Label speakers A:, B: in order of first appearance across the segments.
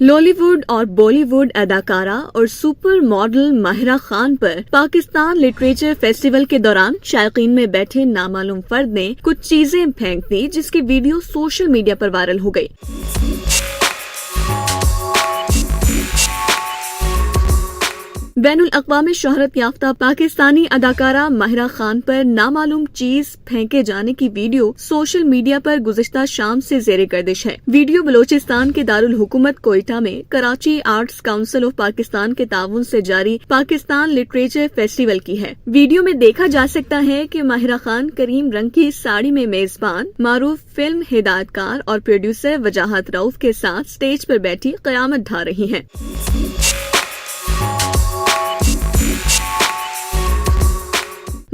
A: लॉलीवुड और बॉलीवुड अदाकारा और सुपर मॉडल माहिरा खान पर पाकिस्तान लिटरेचर फेस्टिवल के दौरान शायकीन में बैठे नामालूम फर्द ने कुछ चीजें फेंक दी, जिसकी वीडियो सोशल मीडिया पर वायरल हो गई। बैनुल अक़वामी शोहरत याफ्ता पाकिस्तानी अदाकारा माहिरा खान पर नामालूम चीज फेंके जाने की वीडियो सोशल मीडिया पर गुज़िश्ता शाम से ज़ेरे गर्दिश है। वीडियो बलोचिस्तान के दारुल हुकूमत कोयटा में Karachi arts council of Pakistan के ताउन से जारी पाकिस्तान लिटरेचर फेस्टिवल की है। वीडियो में देखा जा सकता है कि माहिरा खान करीम रंग की साड़ी में मेजबान मारूफ फिल्म हिदायतकार और प्रोड्यूसर वजाहत रऊफ के साथ स्टेज पर बैठी क़यामत ढा रही हैं।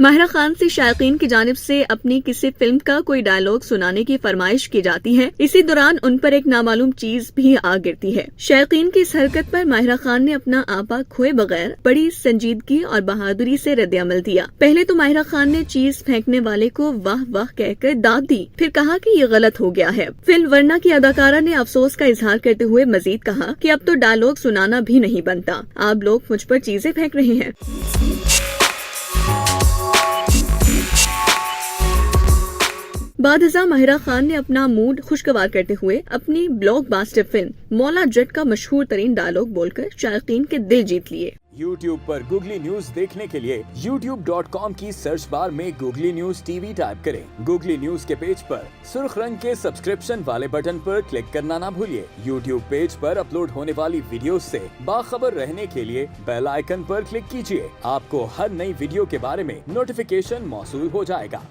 A: माहिरा खान से शायकीन की जानिब से अपनी किसी फिल्म का कोई डायलॉग सुनाने की फरमाइश की जाती है। इसी दौरान उन पर एक नामालूम चीज भी आ गिरती है। शायकीन की इस हरकत पर माहिरा खान ने अपना आपा खोए बगैर बड़ी संजीदगी और बहादुरी से रद्द-ए-अमल दिया। पहले तो माहिरा खान ने चीज फेंकने वाले को वाह वाह कहकर दाद दी, फिर कहा कि ये गलत हो गया है। फिल्म वरना की अदाकारा ने अफसोस का इजहार करते हुए मजीद कहा कि अब तो डायलॉग सुनाना भी नहीं बनता, आप लोग मुझ पर चीजें फेंक रहे हैं। बादजा माहिरा खान ने अपना मूड खुशगवार करते हुए अपनी ब्लॉकबस्टर फिल्म मौला जट का मशहूर तरीन डायलॉग बोलकर शायकीन के दिल जीत लिए।
B: YouTube पर गूगली न्यूज देखने के लिए youtube.com की सर्च बार में गूगली न्यूज टीवी टाइप करें। गूगली न्यूज के पेज पर सुर्ख रंग के सब्सक्रिप्शन वाले बटन पर क्लिक करना ना भूलिए। YouTube पेज पर अपलोड होने वाली वीडियो से बाखबर रहने के लिए बेल आइकन पर क्लिक कीजिए। आपको हर नई वीडियो के बारे में नोटिफिकेशन मौसूल हो जाएगा।